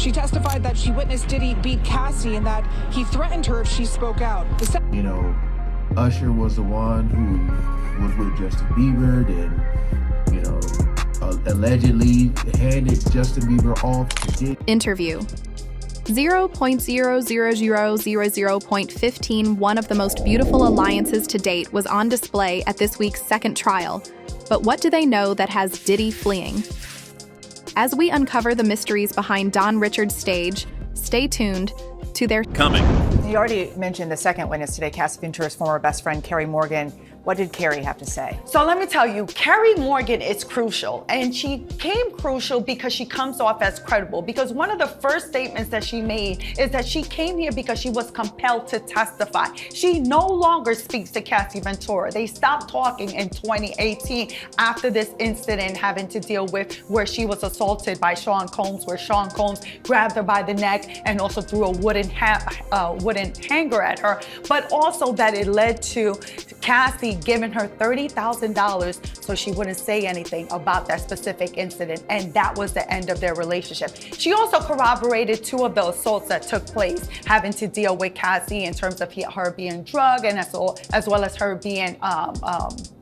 She testified that she witnessed Diddy beat Cassie and that he threatened her if she spoke out. You know, Usher was the one who was with Justin Bieber, and, you know, allegedly handed Justin Bieber off to Diddy. Interview. 0.00000.15, one of the most beautiful alliances to date, was on display at this week's second trial. But what do they know that has Diddy fleeing? As we uncover the mysteries behind Don Richard's stage, stay tuned to their coming. You already mentioned the second witness today, Cassie Ventura's former best friend, Carrie Morgan. What did Carrie have to say? So let me tell you, Carrie Morgan is crucial, and she came crucial because she comes off as credible. Because one of the first statements that she made is that she came here because she was compelled to testify. She no longer speaks to Cassie Ventura. They stopped talking in 2018 after this incident having to deal with where she was assaulted by Sean Combs, where Sean Combs grabbed her by the neck and also threw a wooden hanger at her, but also that it led to Cassie giving her $30,000 so she wouldn't say anything about that specific incident, and that was the end of their relationship. She also corroborated two of the assaults that took place, having to deal with Cassie in terms of her being drugged and as well as her being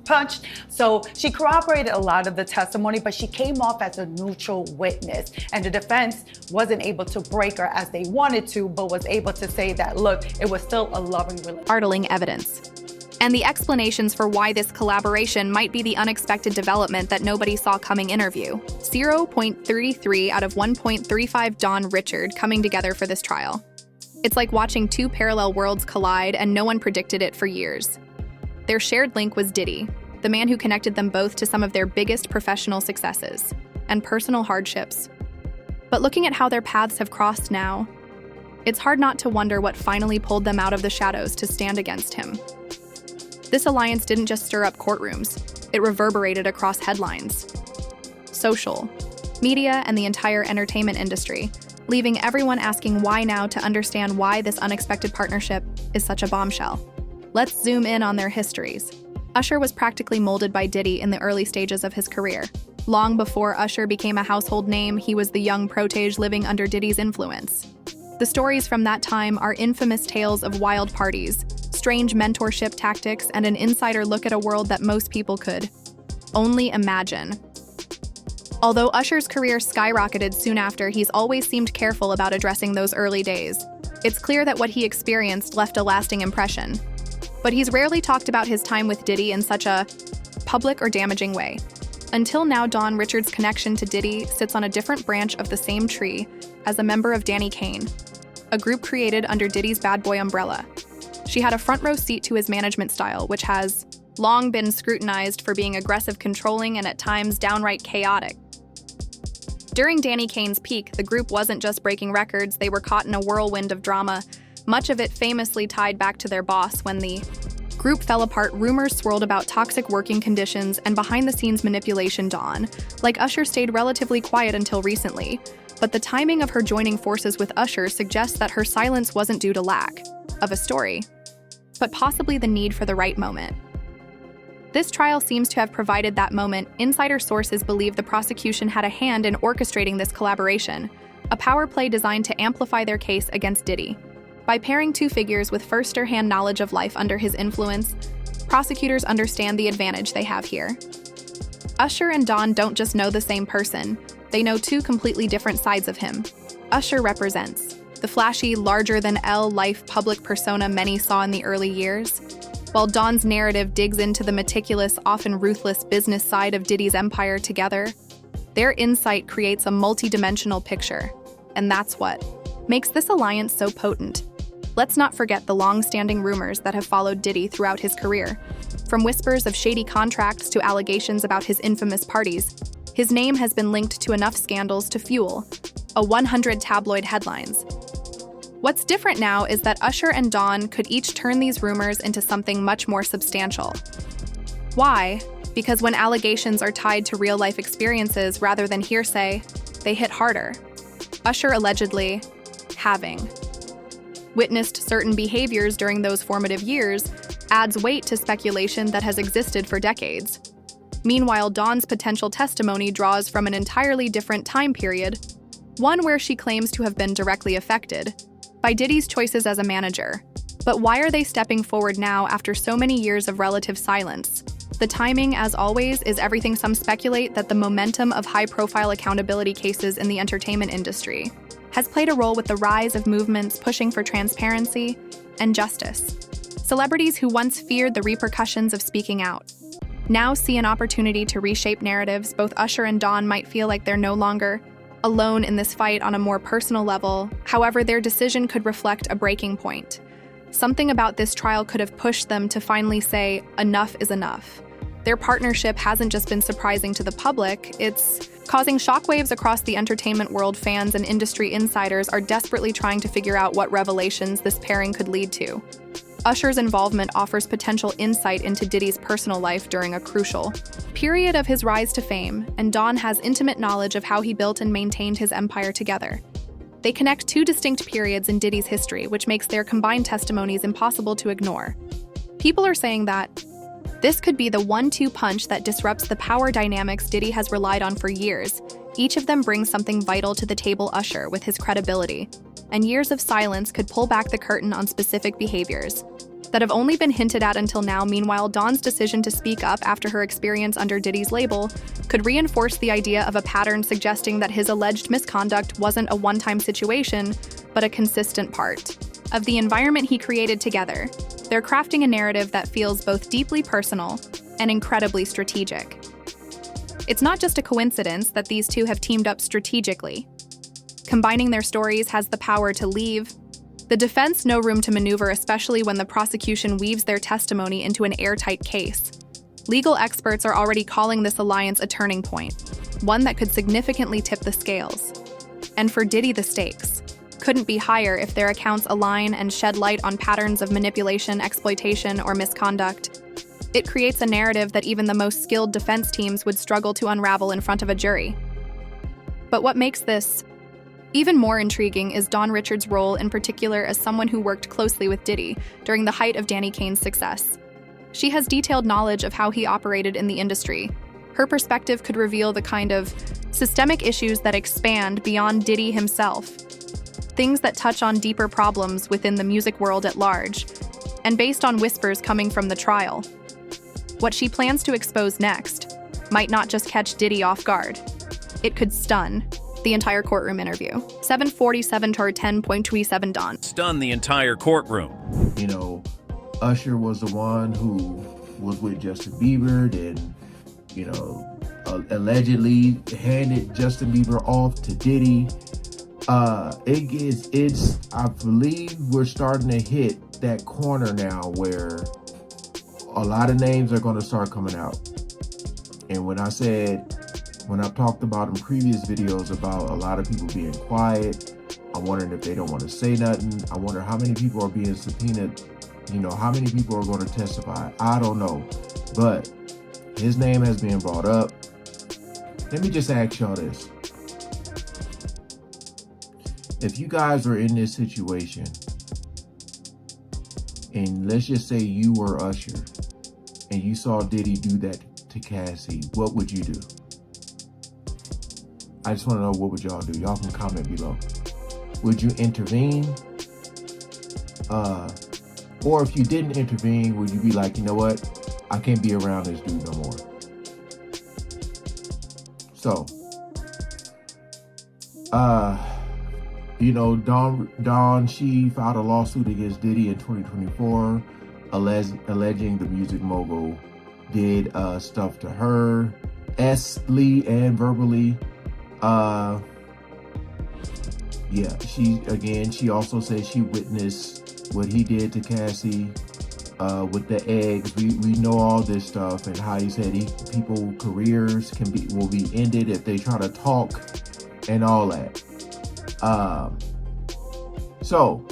punched. So she corroborated a lot of the testimony, but she came off as a neutral witness, and the defense wasn't able to break her as they wanted to, but was able to say that, look, it was still a loving relationship. Startling evidence. And the explanations for why this collaboration might be the unexpected development that nobody saw coming interview. 0.33 out of 1.35 Don Richard coming together for this trial. It's like watching two parallel worlds collide, and no one predicted it for years. Their shared link was Diddy, the man who connected them both to some of their biggest professional successes and personal hardships. But looking at how their paths have crossed now, it's hard not to wonder what finally pulled them out of the shadows to stand against him. This alliance didn't just stir up courtrooms, it reverberated across headlines, social, media, and the entire entertainment industry, leaving everyone asking why now to understand why this unexpected partnership is such a bombshell. Let's zoom in on their histories. Usher was practically molded by Diddy in the early stages of his career. Long before Usher became a household name, he was the young protege living under Diddy's influence. The stories from that time are infamous tales of wild parties, strange mentorship tactics, and an insider look at a world that most people could only imagine. Although Usher's career skyrocketed soon after, he's always seemed careful about addressing those early days. It's clear that what he experienced left a lasting impression. But he's rarely talked about his time with Diddy in such a public or damaging way. Until now, Don Richard's connection to Diddy sits on a different branch of the same tree as a member of Danny Kane, a group created under Diddy's bad boy umbrella. She had a front row seat to his management style, which has long been scrutinized for being aggressive, controlling, and at times downright chaotic. During Danny Kane's peak, the group wasn't just breaking records, they were caught in a whirlwind of drama, much of it famously tied back to their boss. When the group fell apart, rumors swirled about toxic working conditions and behind-the-scenes manipulation. Dawn, like Usher, stayed relatively quiet until recently, but the timing of her joining forces with Usher suggests that her silence wasn't due to lack of a story, but possibly the need for the right moment. This trial seems to have provided that moment. Insider sources believe the prosecution had a hand in orchestrating this collaboration, a power play designed to amplify their case against Diddy. By pairing two figures with first-hand knowledge of life under his influence, prosecutors understand the advantage they have here. Usher and Don don't just know the same person, they know two completely different sides of him. Usher represents the flashy, larger-than-life public persona many saw in the early years, while Don's narrative digs into the meticulous, often ruthless business side of Diddy's empire. Together, their insight creates a multi-dimensional picture, and that's what makes this alliance so potent. Let's not forget the long-standing rumors that have followed Diddy throughout his career. From whispers of shady contracts to allegations about his infamous parties, his name has been linked to enough scandals to fuel 100 tabloid headlines. What's different now is that Usher and Don could each turn these rumors into something much more substantial. Why? Because when allegations are tied to real-life experiences rather than hearsay, they hit harder. Usher allegedly having witnessed certain behaviors during those formative years adds weight to speculation that has existed for decades. Meanwhile, Don's potential testimony draws from an entirely different time period, one where she claims to have been directly affected by Diddy's choices as a manager. But why are they stepping forward now after so many years of relative silence? The timing, as always, is everything. Some speculate that the momentum of high-profile accountability cases in the entertainment industry has played a role with the rise of movements pushing for transparency and justice. Celebrities who once feared the repercussions of speaking out now see an opportunity to reshape narratives. Both Usher and Dawn might feel like they're no longer alone in this fight on a more personal level. However, their decision could reflect a breaking point. Something about this trial could have pushed them to finally say, enough is enough. Their partnership hasn't just been surprising to the public, it's causing shockwaves across the entertainment world. Fans and industry insiders are desperately trying to figure out what revelations this pairing could lead to. Usher's involvement offers potential insight into Diddy's personal life during a crucial period of his rise to fame, and Dawn has intimate knowledge of how he built and maintained his empire together. They connect two distinct periods in Diddy's history, which makes their combined testimonies impossible to ignore. People are saying that this could be the 1-2 punch that disrupts the power dynamics Diddy has relied on for years. Each of them brings something vital to the table. Usher, with his credibility and years of silence, could pull back the curtain on specific behaviors that have only been hinted at until now. Meanwhile, Dawn's decision to speak up after her experience under Diddy's label could reinforce the idea of a pattern, suggesting that his alleged misconduct wasn't a one-time situation, but a consistent part of the environment he created together. They're crafting a narrative that feels both deeply personal and incredibly strategic. It's not just a coincidence that these two have teamed up strategically. Combining their stories has the power to leave the defense no room to maneuver, especially when the prosecution weaves their testimony into an airtight case. Legal experts are already calling this alliance a turning point, one that could significantly tip the scales. And for Diddy, the stakes couldn't be higher. If their accounts align and shed light on patterns of manipulation, exploitation, or misconduct, it creates a narrative that even the most skilled defense teams would struggle to unravel in front of a jury. But what makes this even more intriguing is Dawn Richards' role, in particular as someone who worked closely with Diddy during the height of Danny Kane's success. She has detailed knowledge of how he operated in the industry. Her perspective could reveal the kind of systemic issues that expand beyond Diddy himself, things that touch on deeper problems within the music world at large. And based on whispers coming from the trial, what she plans to expose next might not just catch Diddy off guard. It could stun the entire courtroom interview. 747 to 10.27 Dawn. Stun the entire courtroom. You know, Usher was the one who was with Justin Bieber, then, you know, allegedly handed Justin Bieber off to Diddy. I believe we're starting to hit that corner now where a lot of names are going to start coming out. And when I've talked about in previous videos about a lot of people being quiet, I'm wondering if they don't want to say nothing. I wonder how many people are being subpoenaed. You know, how many people are going to testify? I don't know. But his name has been brought up. Let me just ask y'all this. If you guys are in this situation, and let's just say you were Usher, and you saw Diddy do that to Cassie, what would you do? I just want to know, what would y'all do? Y'all can comment below. Would you intervene? Or if you didn't intervene, would you be like, you know what? I can't be around this dude no more. So, you know, Dawn, she filed a lawsuit against Diddy in 2024, alleging the music mogul did stuff to her, ethically and verbally. Yeah, she also said she witnessed what he did to Cassie with the eggs. We know all this stuff, and how he said people careers will be ended if they try to talk and all that. So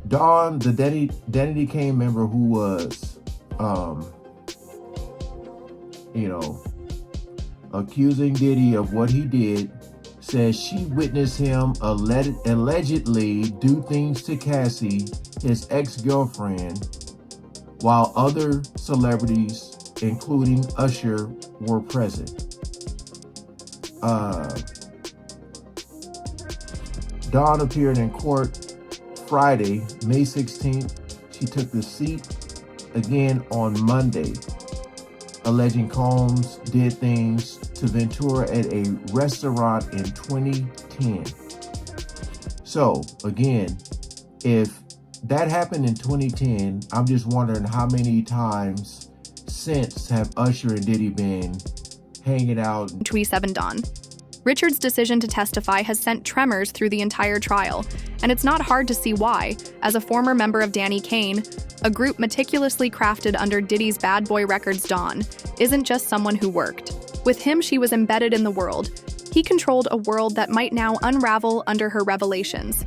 Dawn, the Danny Kane member who was you know, accusing Diddy of what he did, says she witnessed him allegedly do things to Cassie, his ex-girlfriend, while other celebrities, including Usher, were present. Dawn appeared in court Friday, May 16th. She took the seat again on Monday, alleging Combs did things to Ventura at a restaurant in 2010. So, again, if that happened in 2010, I'm just wondering how many times since have Usher and Diddy been hanging out. 27 Dawn. Richard's decision to testify has sent tremors through the entire trial, and it's not hard to see why. As a former member of Danny Kane, a group meticulously crafted under Diddy's Bad Boy Records, Dawn isn't just someone who worked. With him, she was embedded in the world. He controlled a world that might now unravel under her revelations.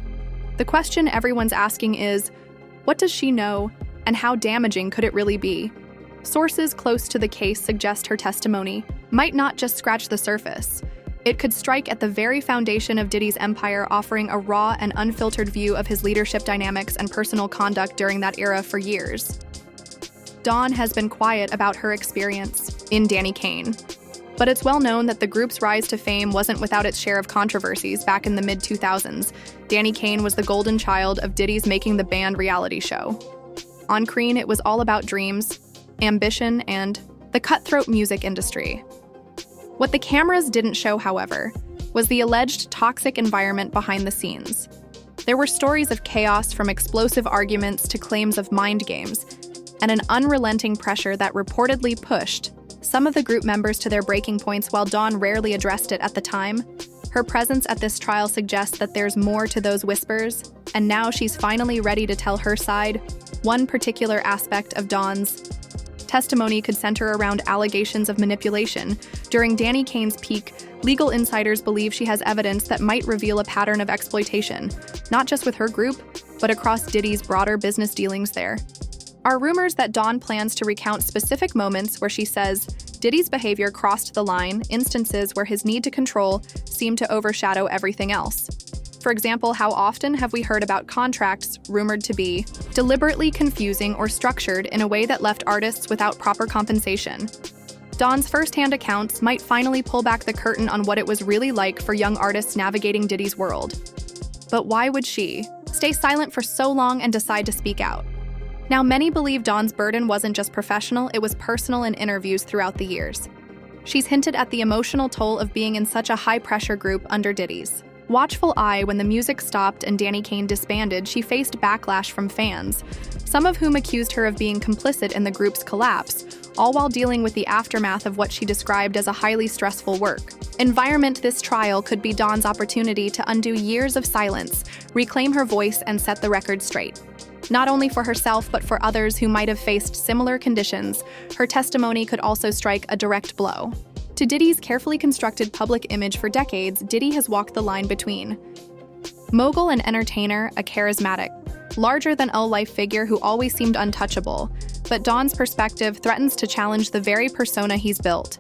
The question everyone's asking is, what does she know, and how damaging could it really be? Sources close to the case suggest her testimony might not just scratch the surface. It could strike at the very foundation of Diddy's empire, offering a raw and unfiltered view of his leadership dynamics and personal conduct during that era for years. Dawn has been quiet about her experience in Danny Kane, but it's well known that the group's rise to fame wasn't without its share of controversies. Back in the mid-2000s, Danny Kane was the golden child of Diddy's Making the Band reality show. On screen, it was all about dreams, ambition, and the cutthroat music industry. What the cameras didn't show, however, was the alleged toxic environment behind the scenes. There were stories of chaos, from explosive arguments to claims of mind games, and an unrelenting pressure that reportedly pushed some of the group members to their breaking points. While Dawn rarely addressed it at the time, her presence at this trial suggests that there's more to those whispers, and now she's finally ready to tell her side. One particular aspect of Dawn's testimony could center around allegations of manipulation. During Danny Kane's peak, legal insiders believe she has evidence that might reveal a pattern of exploitation, not just with her group, but across Diddy's broader business dealings there. Are rumors that Dawn plans to recount specific moments where she says Diddy's behavior crossed the line, instances where his need to control seemed to overshadow everything else. For example, how often have we heard about contracts rumored to be deliberately confusing or structured in a way that left artists without proper compensation? Dawn's first-hand accounts might finally pull back the curtain on what it was really like for young artists navigating Diddy's world. But why would she stay silent for so long and decide to speak out? Now, many believe Dawn's burden wasn't just professional, it was personal in interviews throughout the years. She's hinted at the emotional toll of being in such a high-pressure group under Diddy's watchful eye. When the music stopped and Danny Kane disbanded, she faced backlash from fans, some of whom accused her of being complicit in the group's collapse, all while dealing with the aftermath of what she described as a highly stressful work environment. This trial could be Dawn's opportunity to undo years of silence, reclaim her voice, and set the record straight. Not only for herself, but for others who might have faced similar conditions, her testimony could also strike a direct blow to Diddy's carefully constructed public image. For decades, Diddy has walked the line between mogul and entertainer, a charismatic, larger-than-life figure who always seemed untouchable. But Dawn's perspective threatens to challenge the very persona he's built.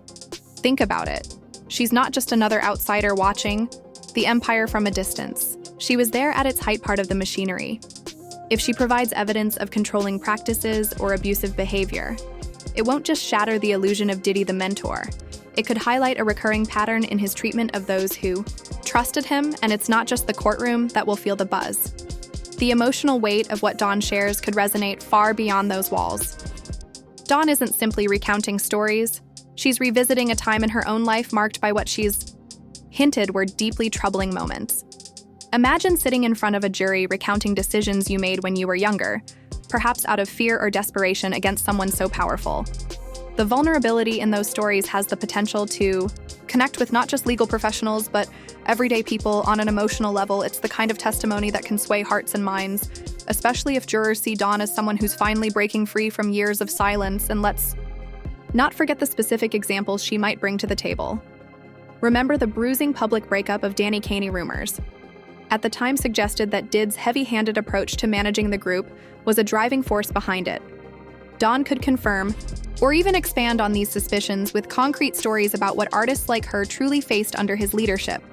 Think about it. She's not just another outsider watching the empire from a distance. She was there at its height, part of the machinery. If she provides evidence of controlling practices or abusive behavior, it won't just shatter the illusion of Diddy the mentor. It could highlight a recurring pattern in his treatment of those who trusted him, and it's not just the courtroom that will feel the buzz. The emotional weight of what Dawn shares could resonate far beyond those walls. Dawn isn't simply recounting stories. She's revisiting a time in her own life marked by what she's hinted were deeply troubling moments. Imagine sitting in front of a jury recounting decisions you made when you were younger, perhaps out of fear or desperation against someone so powerful. The vulnerability in those stories has the potential to connect with not just legal professionals, but everyday people on an emotional level. It's the kind of testimony that can sway hearts and minds, especially if jurors see Dawn as someone who's finally breaking free from years of silence. And let's not forget the specific examples she might bring to the table. Remember the bruising public breakup of Danny Kane rumors. At the time suggested that Diddy's heavy-handed approach to managing the group was a driving force behind it. Dawn could confirm, or even expand on these suspicions with concrete stories about what artists like her truly faced under his leadership.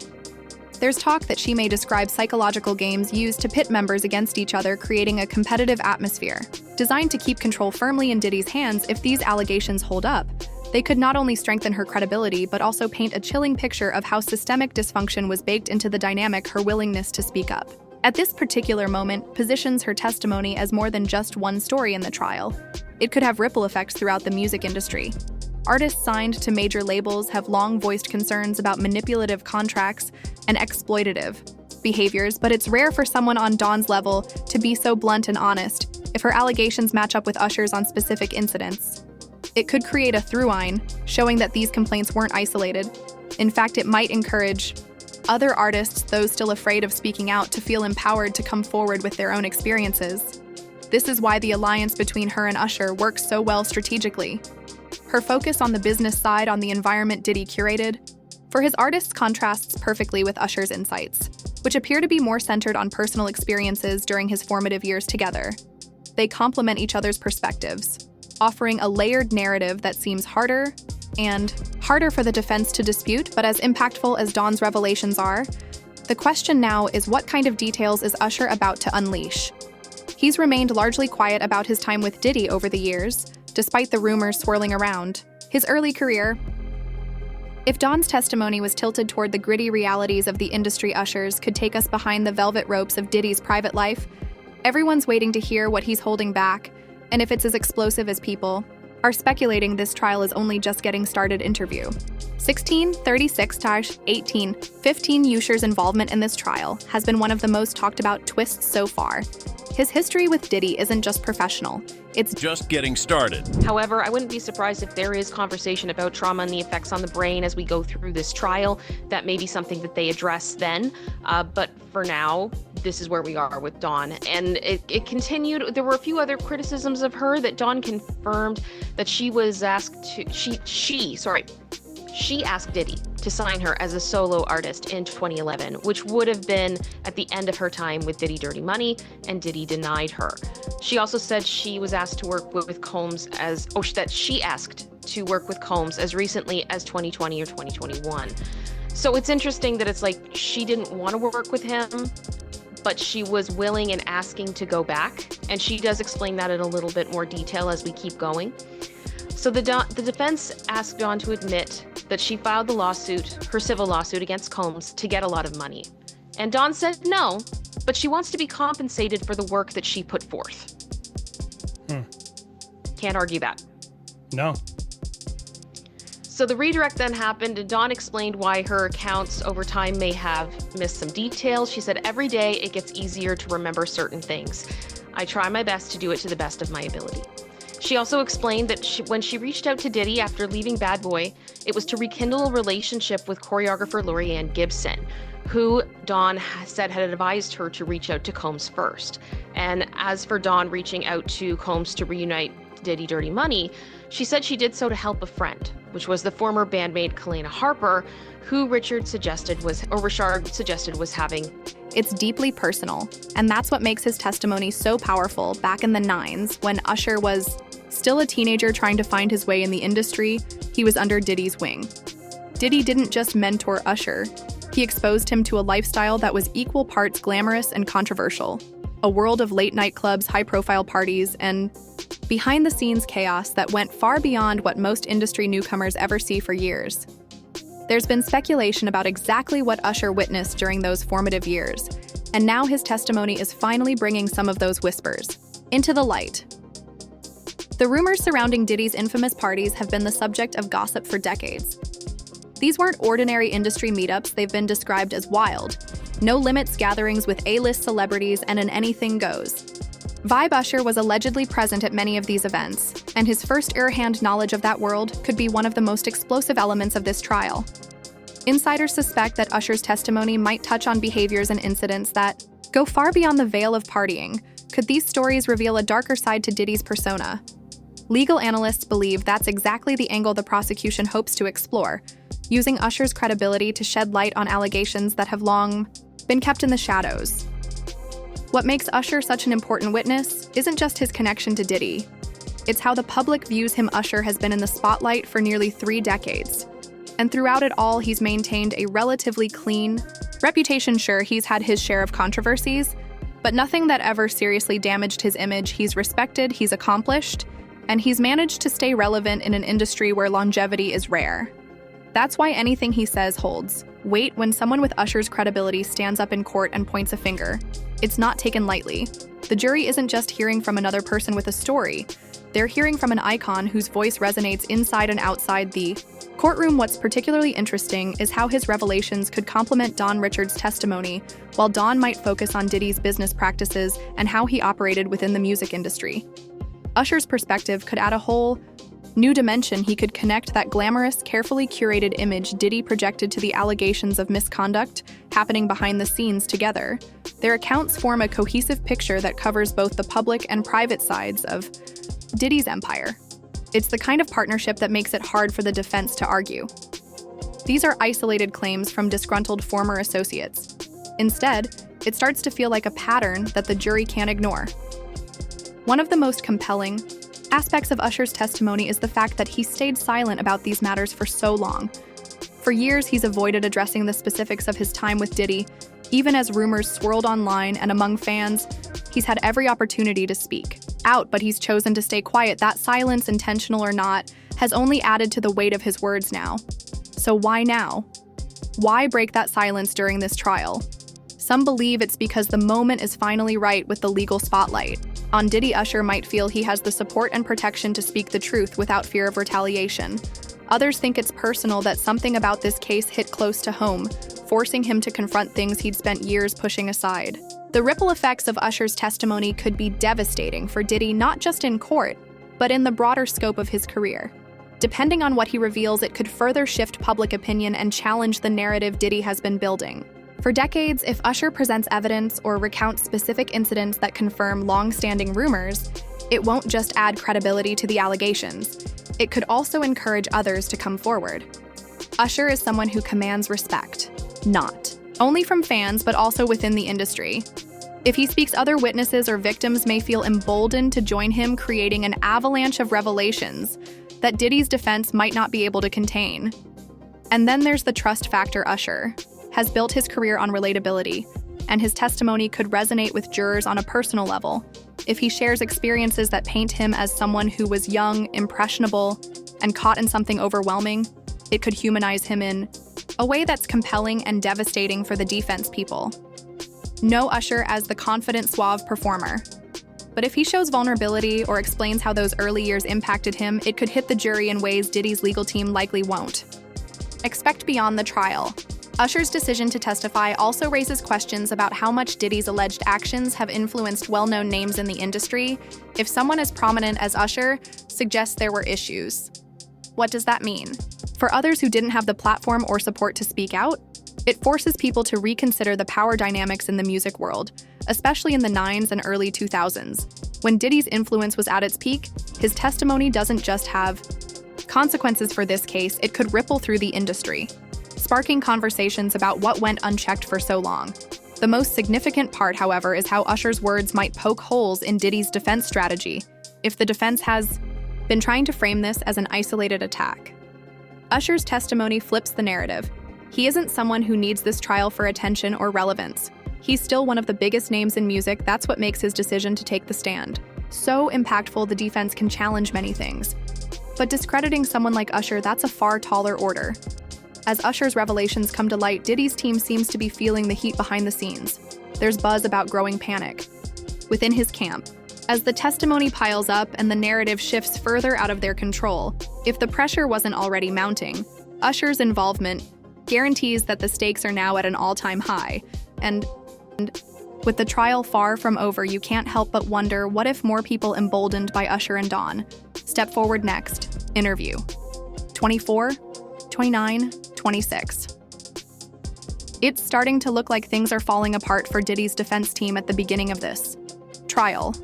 There's talk that she may describe psychological games used to pit members against each other, creating a competitive atmosphere designed to keep control firmly in Diddy's hands. If these allegations hold up, They could not only strengthen her credibility, but also paint a chilling picture of how systemic dysfunction was baked into the dynamic her willingness to speak up. At this particular moment, positions her testimony as more than just one story in the trial. It could have ripple effects throughout the music industry. Artists signed to major labels have long voiced concerns about manipulative contracts and exploitative behaviors, but it's rare for someone on Dawn's level to be so blunt and honest if her allegations match up with Usher's on specific incidents. It could create a through line, showing that these complaints weren't isolated. In fact, it might encourage other artists, those still afraid of speaking out, to feel empowered to come forward with their own experiences. This is why the alliance between her and Usher works so well strategically. Her focus on the business side on the environment Diddy curated, for his artists contrasts perfectly with Usher's insights, which appear to be more centered on personal experiences during his formative years together. They complement each other's perspectives, offering a layered narrative that seems harder for the defense to dispute, but as impactful as Dawn's revelations are. The question now is, what kind of details is Usher about to unleash? He's remained largely quiet about his time with Diddy over the years, despite the rumors swirling around his early career. If Dawn's testimony was tilted toward the gritty realities of the industry, Usher's could take us behind the velvet ropes of Diddy's private life. Everyone's waiting to hear what he's holding back, and if it's as explosive as people are speculating. This trial is only just getting started. Interview 1636-1815. Usher's involvement in this trial has been one of the most talked about twists so far. His history with Diddy isn't just professional, it's Just getting started. However, I wouldn't be surprised if there is conversation about trauma and the effects on the brain as we go through this trial. That may be something that they address then. But for now, this is where we are with Dawn. And it continued. There were a few other criticisms of her that Dawn confirmed that she was asked to, she asked Diddy to sign her as a solo artist in 2011, which would have been at the end of her time with Diddy Dirty Money, and Diddy denied her. She also said she was asked to work with Combs that she asked to work with Combs as recently as 2020 or 2021. So it's interesting that it's like she didn't want to work with him, but she was willing and asking to go back. And she does explain that in a little bit more detail as we keep going. So the defense asked Dawn to admit that she filed her civil lawsuit against Combs to get a lot of money. And Dawn said no, but she wants to be compensated for the work that she put forth. Can't argue that. No. So the redirect then happened, and Dawn explained why her accounts over time may have missed some details. She said, "Every day it gets easier to remember certain things. I try my best to do it to the best of my ability." She also explained that when she reached out to Diddy after leaving Bad Boy, it was to rekindle a relationship with choreographer Lorianne Gibson, who Dawn said had advised her to reach out to Combs first. And as for Dawn reaching out to Combs to reunite Diddy Dirty Money, she said she did so to help a friend, which was the former bandmate Kalena Harper, who Richard suggested was having. It's deeply personal, and that's what makes his testimony so powerful. Back in the 90s, when Usher was still a teenager trying to find his way in the industry, he was under Diddy's wing. Diddy didn't just mentor Usher, he exposed him to a lifestyle that was equal parts glamorous and controversial. A world of late night clubs, high-profile parties, and behind-the-scenes chaos that went far beyond what most industry newcomers ever see for years. There's been speculation about exactly what Usher witnessed during those formative years, and now his testimony is finally bringing some of those whispers into the light. The rumors surrounding Diddy's infamous parties have been the subject of gossip for decades. These weren't ordinary industry meetups, they've been described as wild, no-limits gatherings with A-list celebrities and an anything-goes vibe. Usher was allegedly present at many of these events, and his first-hand knowledge of that world could be one of the most explosive elements of this trial. Insiders suspect that Usher's testimony might touch on behaviors and incidents that go far beyond the veil of partying. Could these stories reveal a darker side to Diddy's persona? Legal analysts believe that's exactly the angle the prosecution hopes to explore, using Usher's credibility to shed light on allegations that have long been kept in the shadows. What makes Usher such an important witness isn't just his connection to Diddy. It's how the public views him. Usher has been in the spotlight for nearly 3 decades. And throughout it all, he's maintained a relatively clean reputation. Sure, he's had his share of controversies, but nothing that ever seriously damaged his image. He's respected, he's accomplished, and he's managed to stay relevant in an industry where longevity is rare. That's why anything he says holds weight when someone with Usher's credibility stands up in court and points a finger. It's not taken lightly. The jury isn't just hearing from another person with a story. They're hearing from an icon whose voice resonates inside and outside the courtroom. What's particularly interesting is how his revelations could complement Don Richard's testimony, while Don might focus on Diddy's business practices and how he operated within the music industry. Usher's perspective could add a whole new dimension. He could connect that glamorous, carefully curated image Diddy projected to the allegations of misconduct happening behind the scenes together. Their accounts form a cohesive picture that covers both the public and private sides of Diddy's empire. It's the kind of partnership that makes it hard for the defense to argue. These are isolated claims from disgruntled former associates. Instead, it starts to feel like a pattern that the jury can't ignore. One of the most compelling aspects of Usher's testimony is the fact that he stayed silent about these matters for so long. For years, he's avoided addressing the specifics of his time with Diddy. Even as rumors swirled online and among fans, he's had every opportunity to speak out, but he's chosen to stay quiet. That silence, intentional or not, has only added to the weight of his words now. So why now? Why break that silence during this trial? Some believe it's because the moment is finally right with the legal spotlight on Diddy. Usher might feel he has the support and protection to speak the truth without fear of retaliation. Others think it's personal, that something about this case hit close to home, forcing him to confront things he'd spent years pushing aside. The ripple effects of Usher's testimony could be devastating for Diddy, not just in court, but in the broader scope of his career. Depending on what he reveals, it could further shift public opinion and challenge the narrative Diddy has been building. For decades, if Usher presents evidence or recounts specific incidents that confirm long-standing rumors, it won't just add credibility to the allegations. It could also encourage others to come forward. Usher is someone who commands respect, not only from fans, but also within the industry. If he speaks, other witnesses or victims may feel emboldened to join him, creating an avalanche of revelations that Diddy's defense might not be able to contain. And then there's the trust factor. Usher has built his career on relatability, and his testimony could resonate with jurors on a personal level. If he shares experiences that paint him as someone who was young, impressionable, and caught in something overwhelming, it could humanize him in a way that's compelling and devastating for the defense. People know Usher as the confident, suave performer. But if he shows vulnerability or explains how those early years impacted him, it could hit the jury in ways Diddy's legal team likely won't. Expect beyond the trial. Usher's decision to testify also raises questions about how much Diddy's alleged actions have influenced well-known names in the industry. If someone as prominent as Usher suggests there were issues, what does that mean? For others who didn't have the platform or support to speak out, it forces people to reconsider the power dynamics in the music world, especially in the 90s and early 2000s. When Diddy's influence was at its peak, his testimony doesn't just have consequences for this case, it could ripple through the industry, sparking conversations about what went unchecked for so long. The most significant part, however, is how Usher's words might poke holes in Diddy's defense strategy. If the defense has been trying to frame this as an isolated attack, Usher's testimony flips the narrative. He isn't someone who needs this trial for attention or relevance. He's still one of the biggest names in music. That's what makes his decision to take the stand so impactful. The defense can challenge many things, but discrediting someone like Usher, that's a far taller order. As Usher's revelations come to light, Diddy's team seems to be feeling the heat behind the scenes. There's buzz about growing panic within his camp. As the testimony piles up and the narrative shifts further out of their control, if the pressure wasn't already mounting, Usher's involvement guarantees that the stakes are now at an all-time high. And with the trial far from over, you can't help but wonder, what if more people emboldened by Usher and Don step forward next? Interview 24, 29, 26. It's starting to look like things are falling apart for Diddy's defense team at the beginning of this trial.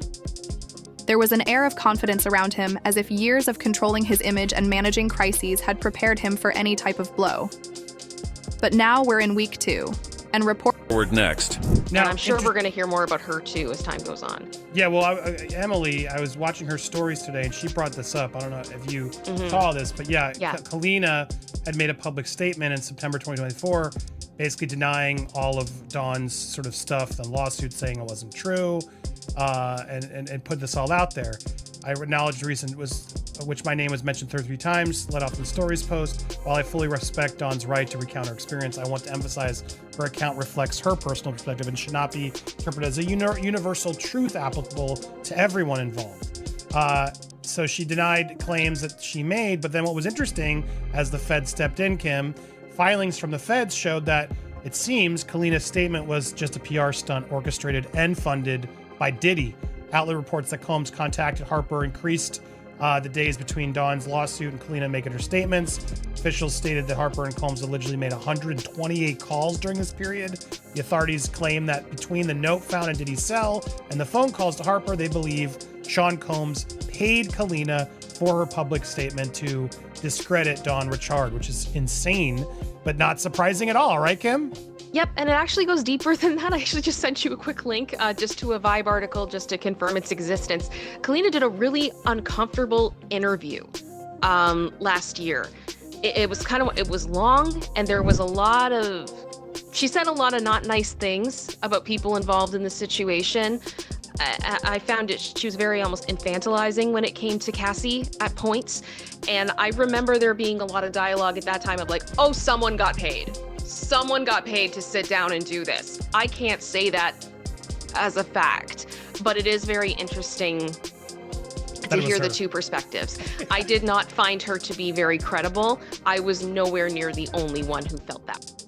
There was an air of confidence around him, as if years of controlling his image and managing crises had prepared him for any type of blow. But now we're in week 2, and Forward next. And I'm sure we're going to hear more about her too as time goes on. Yeah, well, Emily, I was watching her stories today, and she brought this up. I don't know if you saw this, but yeah. Kalina had made a public statement in September 2024, basically denying all of Don's sort of stuff, the lawsuit, saying it wasn't true, and put this all out there. I acknowledged which my name was mentioned 33 times, let off in the stories post. While I fully respect Dawn's right to recount her experience, I want to emphasize her account reflects her personal perspective and should not be interpreted as a universal truth applicable to everyone involved. So she denied claims that she made, but then what was interesting, as the Fed stepped in, Kim, filings from the Feds showed that it seems Kalina's statement was just a PR stunt orchestrated and funded by Diddy. Outlet reports that Combs contacted Harper, increased the days between Dawn's lawsuit and Kalina making her statements. Officials stated that Harper and Combs allegedly made 128 calls during this period. The authorities claim that between the note found in Diddy's cell and the phone calls to Harper, they believe Sean Combs paid Kalina for her public statement to discredit Dawn Richard, which is insane, but not surprising at all, right, Kim? Yep, and it actually goes deeper than that. I actually just sent you a quick link just to a Vibe article just to confirm its existence. Kalina did a really uncomfortable interview last year. It was long, and there was she said a lot of not nice things about people involved in the situation. I found she was very almost infantilizing when it came to Cassie at points. And I remember there being a lot of dialogue at that time of like, oh, someone got paid. Someone got paid to sit down and do this. I can't say that as a fact, but it is very interesting to hear the two perspectives. I did not find her to be very credible. I was nowhere near the only one who felt that.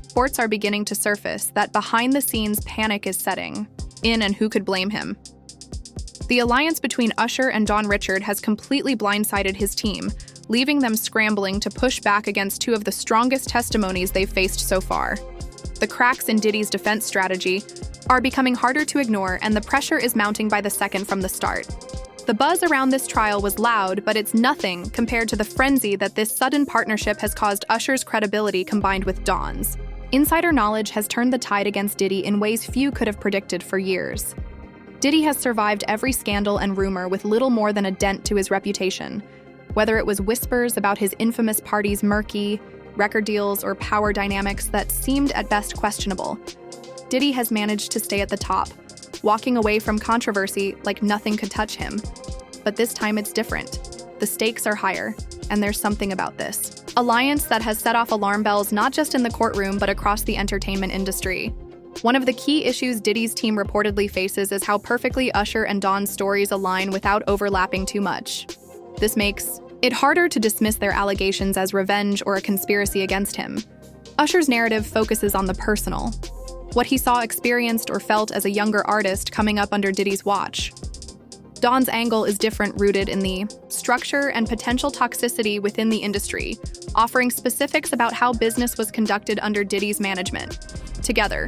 Reports are beginning to surface that behind-the-scenes panic is setting in, and who could blame him? The alliance between Usher and Dawn Richard has completely blindsided his team, leaving them scrambling to push back against two of the strongest testimonies they've faced so far. The cracks in Diddy's defense strategy are becoming harder to ignore, and the pressure is mounting by the second from the start. The buzz around this trial was loud, but it's nothing compared to the frenzy that this sudden partnership has caused Usher's credibility combined with Dawn's. Insider knowledge has turned the tide against Diddy in ways few could have predicted for years. Diddy has survived every scandal and rumor with little more than a dent to his reputation, whether it was whispers about his infamous party's murky, record deals, or power dynamics that seemed at best questionable. Diddy has managed to stay at the top, walking away from controversy like nothing could touch him. But this time it's different. The stakes are higher, and there's something about this alliance that has set off alarm bells not just in the courtroom but across the entertainment industry. One of the key issues Diddy's team reportedly faces is how perfectly Usher and Dawn's stories align without overlapping too much. This makes it harder to dismiss their allegations as revenge or a conspiracy against him. Usher's narrative focuses on the personal, what he saw, experienced, or felt as a younger artist coming up under Diddy's watch. Dawn's angle is different, rooted in the structure and potential toxicity within the industry, offering specifics about how business was conducted under Diddy's management. Together,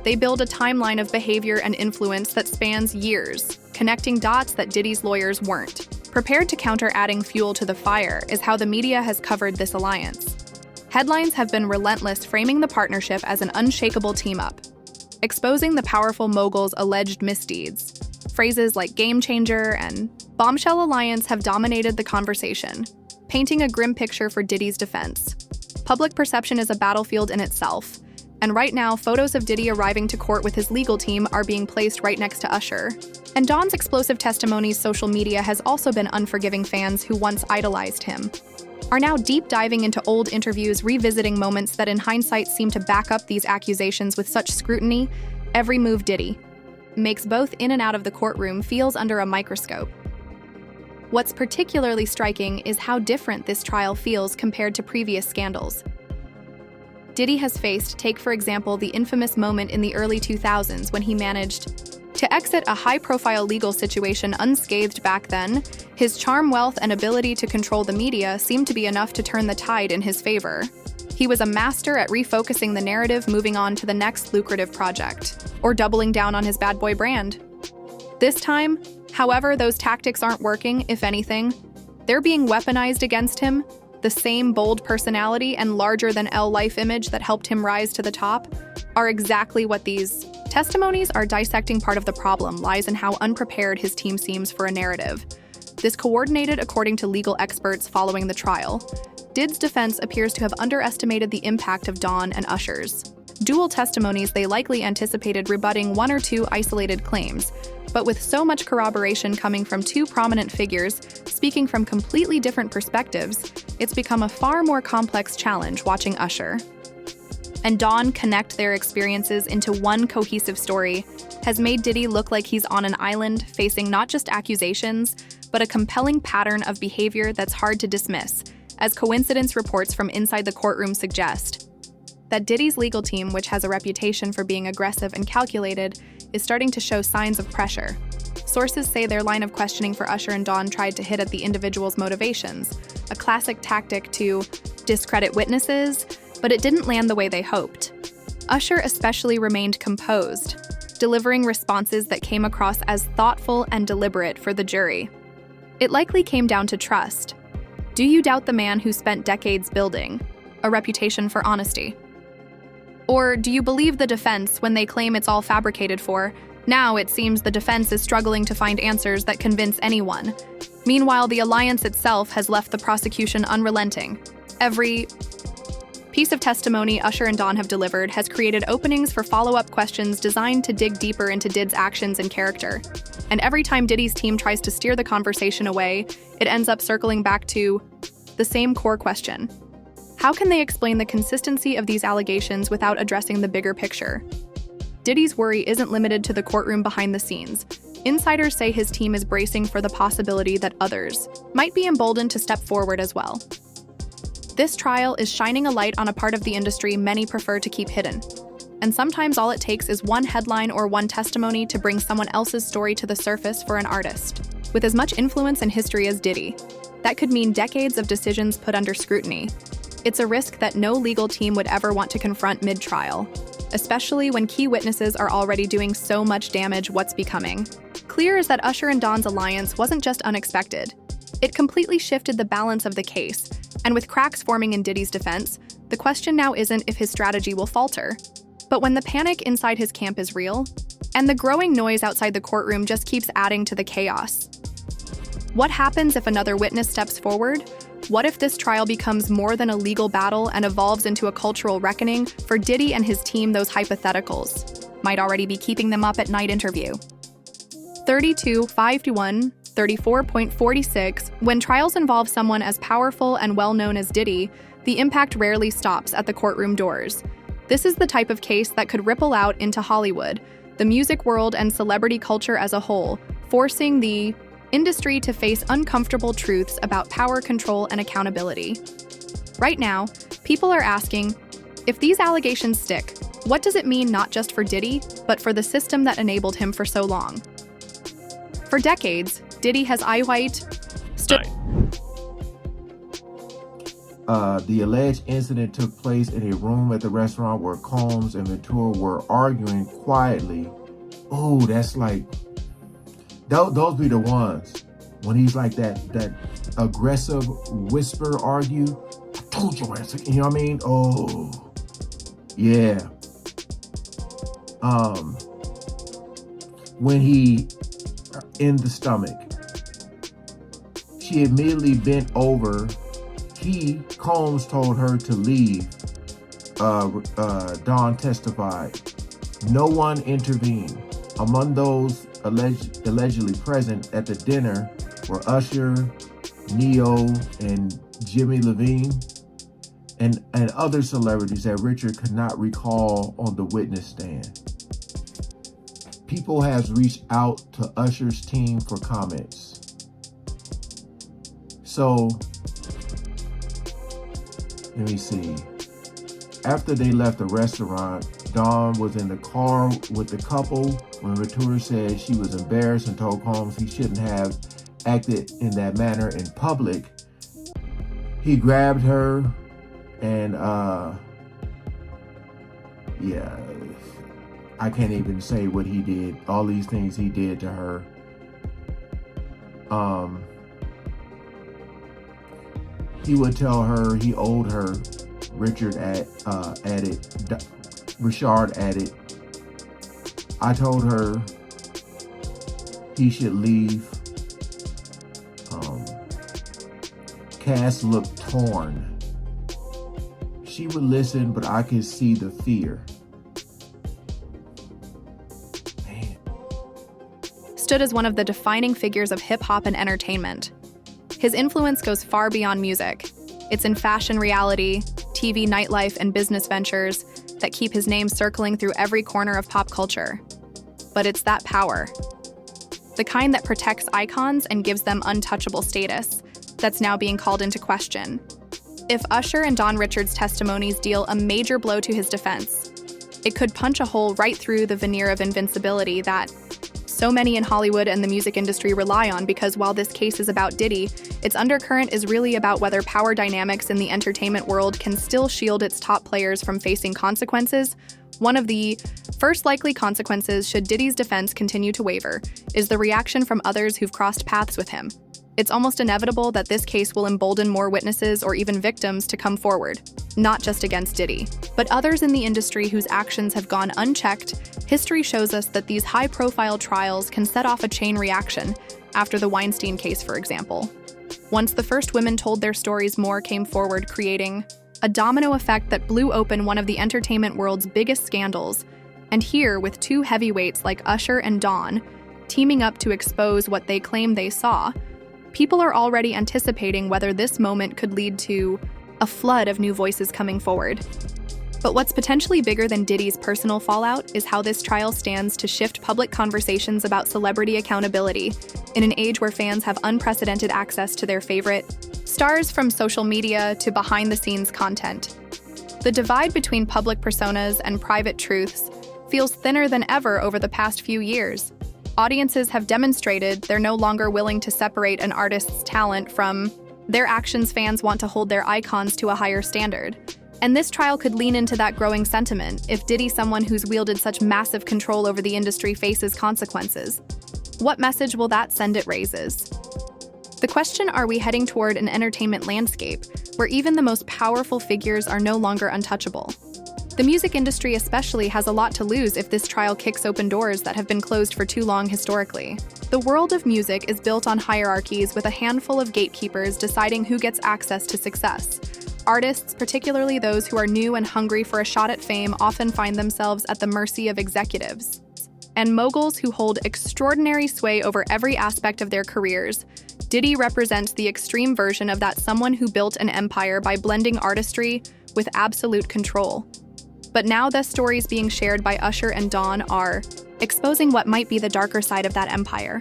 they build a timeline of behavior and influence that spans years, connecting dots that Diddy's lawyers weren't. Prepared to counter, adding fuel to the fire is how the media has covered this alliance. Headlines have been relentless, framing the partnership as an unshakable team-up, exposing the powerful mogul's alleged misdeeds. Phrases like game changer and Bombshell alliance have dominated the conversation, painting a grim picture for Diddy's defense. Public perception is a battlefield in itself, and right now, photos of Diddy arriving to court with his legal team are being placed right next to Usher. And Dawn's explosive testimonies, social media has also been unforgiving. Fans who once idolized him are now deep diving into old interviews, revisiting moments that in hindsight seem to back up these accusations with such scrutiny. Every move Diddy makes both in and out of the courtroom feels under a microscope. What's particularly striking is how different this trial feels compared to previous scandals. Diddy has faced, take for example, the infamous moment in the early 2000s when he managed to exit a high-profile legal situation unscathed back then. His charm, wealth, and ability to control the media seemed to be enough to turn the tide in his favor. He was a master at refocusing the narrative, moving on to the next lucrative project, or doubling down on his bad boy brand. This time, however, those tactics aren't working. If anything, they're being weaponized against him. The same bold personality and larger-than-life life image that helped him rise to the top are exactly what these testimonies are dissecting. Part of the problem lies in how unprepared his team seems for a narrative. This coordinated, according to legal experts following the trial. Did's defense appears to have underestimated the impact of Dawn and Usher's dual testimonies they likely anticipated rebutting one or two isolated claims. But with so much corroboration coming from two prominent figures, speaking from completely different perspectives, it's become a far more complex challenge watching Usher and Dawn connect their experiences into one cohesive story has made Diddy look like he's on an island facing not just accusations, but a compelling pattern of behavior that's hard to dismiss, as coincidence reports from inside the courtroom suggest. That Diddy's legal team, which has a reputation for being aggressive and calculated, is starting to show signs of pressure. Sources say their line of questioning for Usher and Dawn tried to hit at the individual's motivations, a classic tactic to discredit witnesses, but it didn't land the way they hoped. Usher especially remained composed, delivering responses that came across as thoughtful and deliberate for the jury. It likely came down to trust. Do you doubt the man who spent decades building a reputation for honesty? Or do you believe the defense when they claim it's all fabricated for? Now it seems the defense is struggling to find answers that convince anyone. Meanwhile, the alliance itself has left the prosecution unrelenting. Every piece of testimony Usher and Dawn have delivered has created openings for follow-up questions designed to dig deeper into Did's actions and character. And every time Diddy's team tries to steer the conversation away, it ends up circling back to the same core question. How can they explain the consistency of these allegations without addressing the bigger picture? Diddy's worry isn't limited to the courtroom behind the scenes. Insiders say his team is bracing for the possibility that others might be emboldened to step forward as well. This trial is shining a light on a part of the industry many prefer to keep hidden. And sometimes all it takes is one headline or one testimony to bring someone else's story to the surface for an artist. With as much influence and history as Diddy, that could mean decades of decisions put under scrutiny. It's a risk that no legal team would ever want to confront mid-trial, especially when key witnesses are already doing so much damage. What's becoming clear is that Usher and Dawn's alliance wasn't just unexpected. It completely shifted the balance of the case, and with cracks forming in Diddy's defense, the question now isn't if his strategy will falter, but when the panic inside his camp is real, and the growing noise outside the courtroom just keeps adding to the chaos. What happens if another witness steps forward? What if this trial becomes more than a legal battle and evolves into a cultural reckoning? For Diddy and his team, those hypotheticals might already be keeping them up at night. Interview 32-51 34.46. When trials involve someone as powerful and well-known as Diddy, the impact rarely stops at the courtroom doors. This is the type of case that could ripple out into Hollywood, the music world, and celebrity culture as a whole, forcing the industry to face uncomfortable truths about power, control, and accountability. Right now, people are asking, if these allegations stick, what does it mean not just for Diddy, but for the system that enabled him for so long? For decades, Diddy has stood. The alleged incident took place in a room at the restaurant where Combs and Ventura were arguing quietly. Oh, that's like, those be the ones when he's like that aggressive whisper argue. I told you, you know what I mean? Oh, yeah. When he in the stomach, she immediately bent over. Combs told her to leave. Dawn testified. No one intervened. Among those allegedly present at the dinner were Usher, Neo, and Jimmy Levine, and other celebrities that Richard could not recall on the witness stand. People have reached out to Usher's team for comments. So, let me see. After they left the restaurant, Dawn was in the car with the couple when Ventura said she was embarrassed and told Combs he shouldn't have acted in that manner in public. He grabbed her and, yeah, I can't even say what he did. All these things he did to her. He would tell her he owed her. Richard added, I told her he should leave. Cass looked torn. She would listen, but I could see the fear. stood as one of the defining figures of hip-hop and entertainment. His influence goes far beyond music. It's in fashion reality, TV nightlife, and business ventures that keep his name circling through every corner of pop culture. But it's that power, the kind that protects icons and gives them untouchable status, that's now being called into question. If Usher and Don Richard's testimonies deal a major blow to his defense, it could punch a hole right through the veneer of invincibility that so many in Hollywood and the music industry rely on, because while this case is about Diddy, its undercurrent is really about whether power dynamics in the entertainment world can still shield its top players from facing consequences. One of the first likely consequences, should Diddy's defense continue to waver, is the reaction from others who've crossed paths with him. It's almost inevitable that this case will embolden more witnesses or even victims to come forward, not just against Diddy, but others in the industry whose actions have gone unchecked. History shows us that these high-profile trials can set off a chain reaction, after the Weinstein case, for example. Once the first women told their stories, more came forward, creating a domino effect that blew open one of the entertainment world's biggest scandals. And here, with two heavyweights like Usher and Don teaming up to expose what they claim they saw, people are already anticipating whether this moment could lead to a flood of new voices coming forward. But what's potentially bigger than Diddy's personal fallout is how this trial stands to shift public conversations about celebrity accountability in an age where fans have unprecedented access to their favorite stars, from social media to behind-the-scenes content. The divide between public personas and private truths feels thinner than ever over the past few years. Audiences have demonstrated they're no longer willing to separate an artist's talent from their actions. Fans want to hold their icons to a higher standard. And this trial could lean into that growing sentiment if Diddy, someone who's wielded such massive control over the industry, faces consequences. What message will that send? It raises the question, are we heading toward an entertainment landscape where even the most powerful figures are no longer untouchable? The music industry especially has a lot to lose if this trial kicks open doors that have been closed for too long historically. The world of music is built on hierarchies, with a handful of gatekeepers deciding who gets access to success. Artists, particularly those who are new and hungry for a shot at fame, often find themselves at the mercy of executives and moguls who hold extraordinary sway over every aspect of their careers. Diddy represents the extreme version of that, someone who built an empire by blending artistry with absolute control. But now the stories being shared by Usher and Don are exposing what might be the darker side of that empire,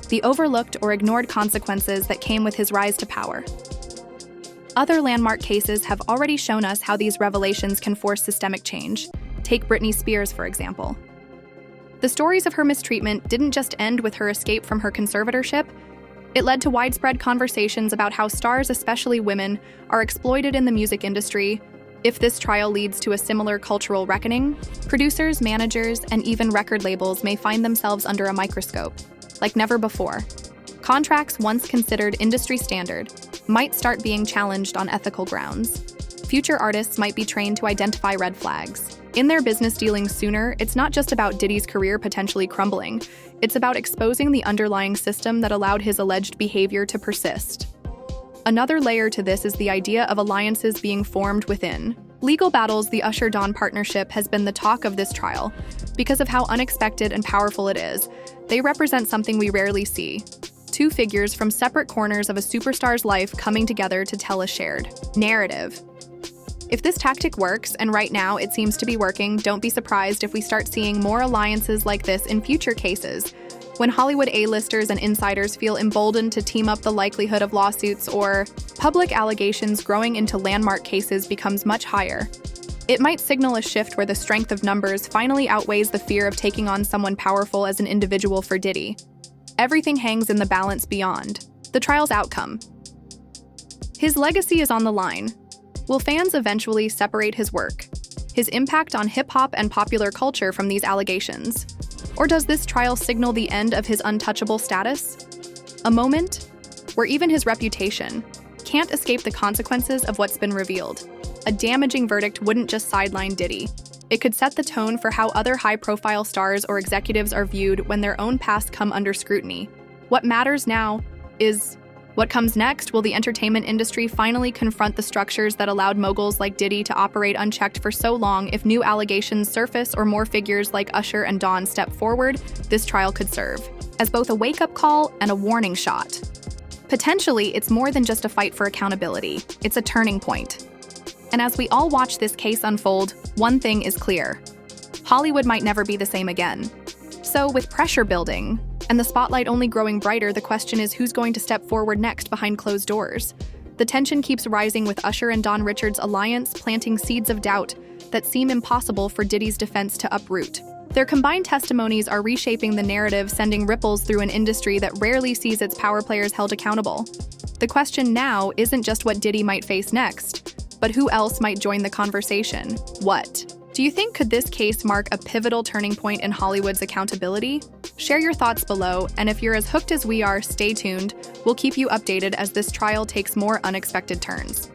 the overlooked or ignored consequences that came with his rise to power. Other landmark cases have already shown us how these revelations can force systemic change. Take Britney Spears, for example. The stories of her mistreatment didn't just end with her escape from her conservatorship. It led to widespread conversations about how stars, especially women, are exploited in the music industry. If this trial leads to a similar cultural reckoning, producers, managers, and even record labels may find themselves under a microscope, like never before. Contracts once considered industry standard might start being challenged on ethical grounds. Future artists might be trained to identify red flags in their business dealings sooner. It's not just about Diddy's career potentially crumbling. It's about exposing the underlying system that allowed his alleged behavior to persist. Another layer to this is the idea of alliances being formed within legal battles. The Usher-Don partnership has been the talk of this trial because of how unexpected and powerful it is. They represent something we rarely see: two figures from separate corners of a superstar's life coming together to tell a shared narrative. If this tactic works, and right now it seems to be working, don't be surprised if we start seeing more alliances like this in future cases. When Hollywood A-listers and insiders feel emboldened to team up, the likelihood of lawsuits or public allegations growing into landmark cases becomes much higher. It might signal a shift where the strength of numbers finally outweighs the fear of taking on someone powerful as an individual. For Diddy, everything hangs in the balance beyond the trial's outcome. His legacy is on the line. Will fans eventually separate his work, his impact on hip-hop and popular culture from these allegations? Or does this trial signal the end of his untouchable status? A moment where even his reputation can't escape the consequences of what's been revealed. A damaging verdict wouldn't just sideline Diddy. It could set the tone for how other high-profile stars or executives are viewed when their own past come under scrutiny. What matters now is, What comes next? Will the entertainment industry finally confront the structures that allowed moguls like Diddy to operate unchecked for so long? If new allegations surface or more figures like Usher and Don step forward, this trial could serve as both a wake-up call and a warning shot. Potentially, it's more than just a fight for accountability. It's a turning point. And as we all watch this case unfold, one thing is clear. Hollywood might never be the same again. So, with pressure building, and the spotlight only growing brighter, the question is who's going to step forward next behind closed doors. The tension keeps rising with Usher and Don Richards' alliance, planting seeds of doubt that seem impossible for Diddy's defense to uproot. Their combined testimonies are reshaping the narrative, sending ripples through an industry that rarely sees its power players held accountable. The question now isn't just what Diddy might face next, but who else might join the conversation? What? Do you think could this case mark a pivotal turning point in Hollywood's accountability? Share your thoughts below, and if you're as hooked as we are, stay tuned. We'll keep you updated as this trial takes more unexpected turns.